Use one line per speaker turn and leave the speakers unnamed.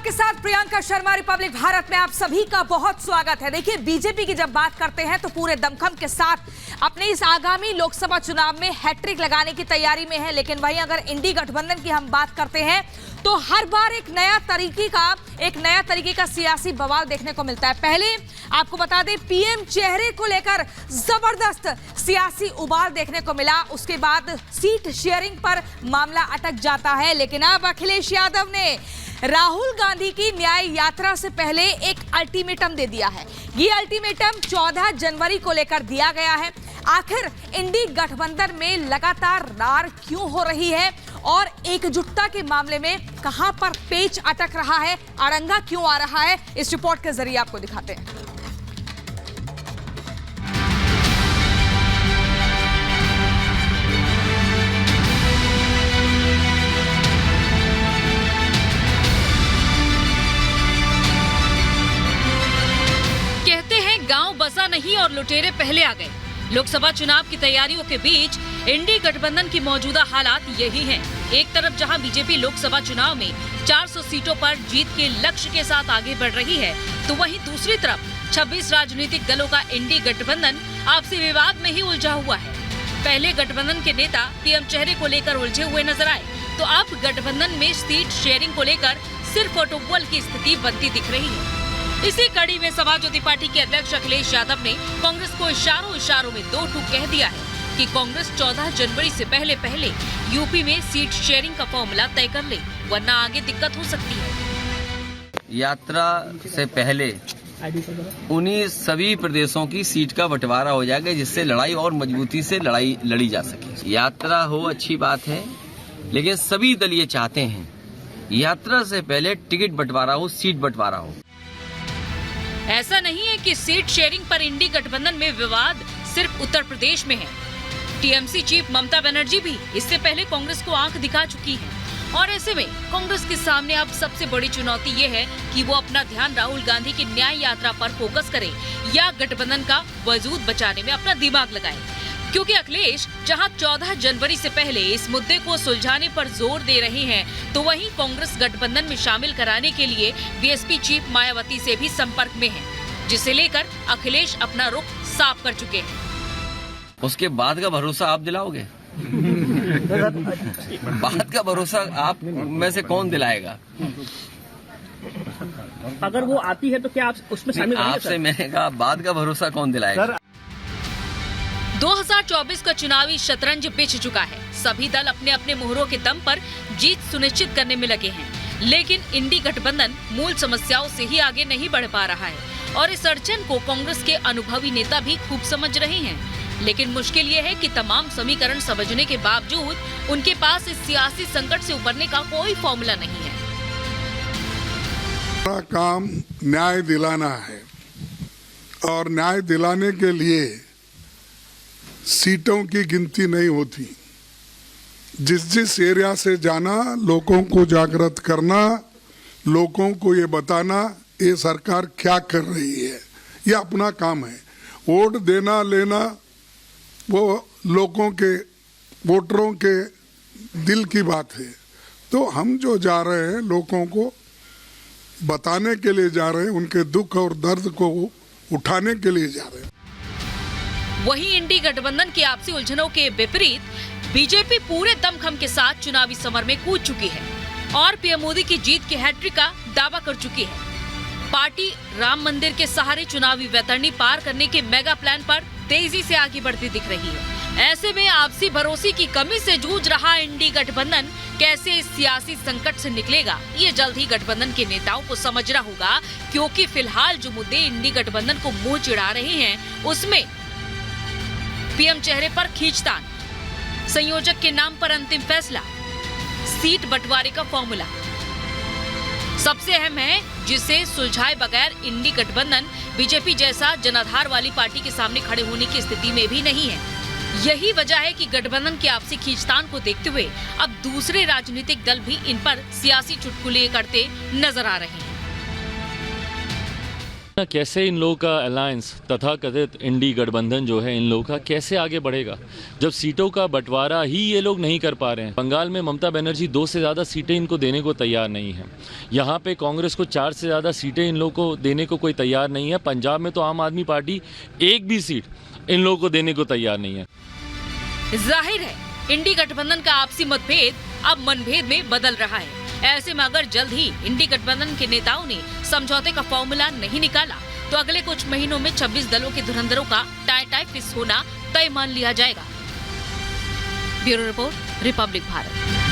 आपके साथ प्रियंका शर्मा, रिपब्लिक भारत में आप सभी का बहुत स्वागत है। देखिए, बीजेपी की जब बात करते हैं तो पूरे दमखम के साथ अपने इस आगामी लोकसभा चुनाव में हैट्रिक लगाने की तैयारी में है। लेकिन वहीं अगर इंडी गठबंधन की हम बात करते हैं तो हर बार एक नया तरीके का सियासी बवाल देखने को मिलता है। पहले आपको बता दें, पीएम चेहरे को लेकर जबरदस्त सियासी उबाल देखने को मिला। उसके बाद सीट शेयरिंग पर मामला अटक जाता है। लेकिन अब अखिलेश यादव ने राहुल गांधी की न्याय यात्रा से पहले एक अल्टीमेटम दे दिया है। ये अल्टीमेटम 14 जनवरी को लेकर दिया गया है। आखिर इंडी गठबंधन में लगातार रार क्यों हो रही है और एकजुटता के मामले में कहां पर पेच अटक रहा है, अड़ंगा क्यों आ रहा है, इस रिपोर्ट के जरिए आपको दिखाते हैं।
कहते हैं गांव बसा नहीं और लुटेरे पहले आ गए। लोकसभा चुनाव की तैयारियों के बीच इंडी गठबंधन की मौजूदा हालात यही हैं। एक तरफ जहां बीजेपी लोकसभा चुनाव में 400 सीटों पर जीत के लक्ष्य के साथ आगे बढ़ रही है, तो वहीं दूसरी तरफ 26 राजनीतिक दलों का इंडी गठबंधन आपसी विवाद में ही उलझा हुआ है। पहले गठबंधन के नेता पीएम चेहरे को लेकर उलझे हुए नजर आए, तो अब गठबंधन में सीट शेयरिंग को लेकर सिर्फ फोटोबॉल की स्थिति बनती दिख रही है। इसी कड़ी में समाजवादी पार्टी के अध्यक्ष अखिलेश यादव ने कांग्रेस को इशारों में दो टूक कह दिया है कि कांग्रेस 14 जनवरी से पहले यूपी में सीट शेयरिंग का फॉर्मूला तय कर ले, वरना आगे दिक्कत हो सकती है।
यात्रा से पहले उन्हीं सभी प्रदेशों की सीट का बंटवारा हो जाएगा, जिससे लड़ाई और मजबूती से लड़ी जा सके। यात्रा हो अच्छी बात है, लेकिन सभी दल ये चाहते हैं यात्रा से पहले टिकट बंटवारा हो, सीट बंटवारा हो।
ऐसा नहीं है कि सीट शेयरिंग पर इंडी गठबंधन में विवाद सिर्फ उत्तर प्रदेश में है। टीएमसी चीफ ममता बनर्जी भी इससे पहले कांग्रेस को आंख दिखा चुकी है और ऐसे में कांग्रेस के सामने अब सबसे बड़ी चुनौती ये है कि वो अपना ध्यान राहुल गांधी की न्याय यात्रा पर फोकस करे या गठबंधन का वजूद बचाने में अपना दिमाग लगाए। क्योंकि अखिलेश जहां 14 जनवरी से पहले इस मुद्दे को सुलझाने पर जोर दे रहे हैं, तो वहीं कांग्रेस गठबंधन में शामिल कराने के लिए बीएसपी चीफ मायावती से भी संपर्क में है, जिसे लेकर अखिलेश अपना रुख साफ कर चुके हैं।
उसके बाद का भरोसा आप दिलाओगे? बाद का भरोसा आप में से कौन दिलाएगा?
अगर वो आती है तो क्या आप उसमें शामिल रहेंगे?
आपसे मैंने कहा, बाद का भरोसा कौन दिलाएगा?
2024 का चुनावी शतरंज बिछ चुका है। सभी दल अपने अपने मोहरों के दम पर जीत सुनिश्चित करने में लगे हैं, लेकिन इंडी गठबंधन मूल समस्याओं से ही आगे नहीं बढ़ पा रहा है और इस अड़चन को कांग्रेस के अनुभवी नेता भी खूब समझ रहे हैं। लेकिन मुश्किल ये है कि तमाम समीकरण समझने के बावजूद उनके पास इस सियासी संकट से उबरने का कोई फॉर्मूला नहीं है।
हमारा काम न्याय दिलाना है और न्याय दिलाने के लिए सीटों की गिनती नहीं होती। जिस एरिया से जाना, लोगों को जागृत करना, लोगों को ये बताना ये सरकार क्या कर रही है, ये अपना काम है। वोट देना लेना वो लोगों के, वोटरों के दिल की बात है। तो हम जो जा रहे हैं लोगों को बताने के लिए जा रहे हैं, उनके दुख और दर्द को उठाने के लिए जा रहे हैं।
वहीं इंडी गठबंधन की आपसी उलझनों के विपरीत बीजेपी पूरे दमखम के साथ चुनावी समर में कूद चुकी है और पीएम मोदी की जीत की हैट्रिक का दावा कर चुकी है। पार्टी राम मंदिर के सहारे चुनावी वैतरणी पार करने के मेगा प्लान पर तेजी से आगे बढ़ती दिख रही है। ऐसे में आपसी भरोसे की कमी से जूझ रहा इंडी गठबंधन कैसे इस सियासी संकट से निकलेगा, ये जल्द ही गठबंधन के नेताओं को समझना होगा। क्योंकि फिलहाल जो मुद्दे इंडी गठबंधन को मुंह चिढ़ा रहे हैं, उसमें पीएम चेहरे पर खींचतान, संयोजक के नाम पर अंतिम फैसला, सीट बंटवारे का फॉर्मूला सबसे अहम है, जिसे सुलझाए बगैर इंडी गठबंधन बीजेपी जैसा जनाधार वाली पार्टी के सामने खड़े होने की स्थिति में भी नहीं है। यही वजह है कि गठबंधन की आपसी खींचतान को देखते हुए अब दूसरे राजनीतिक दल भी इन पर सियासी चुटकुले करते नजर आ रहे हैं।
कैसे इन लोगों का अलायंस तथा कथित इंडी गठबंधन जो है इन लोगों का कैसे आगे बढ़ेगा जब सीटों का बंटवारा ही ये लोग नहीं कर पा रहे हैं। बंगाल में ममता बनर्जी 2 से ज़्यादा सीटें इनको देने को तैयार नहीं है। यहाँ पे कांग्रेस को 4 से ज़्यादा सीटें इन लोगों को देने को कोई तैयार नहीं है। पंजाब में तो आम आदमी पार्टी एक भी सीट इन लोगों को देने को तैयार नहीं है।
जाहिर है इंडी गठबंधन का आपसी मतभेद अब मनभेद में बदल रहा है। ऐसे में अगर जल्द ही इंडी गठबंधन के नेताओं ने समझौते का फॉर्मूला नहीं निकाला तो अगले कुछ महीनों में 26 दलों के धुरंधरों का टाई फिक्स होना तय मान लिया जाएगा। Bureau report, Republic Bharat.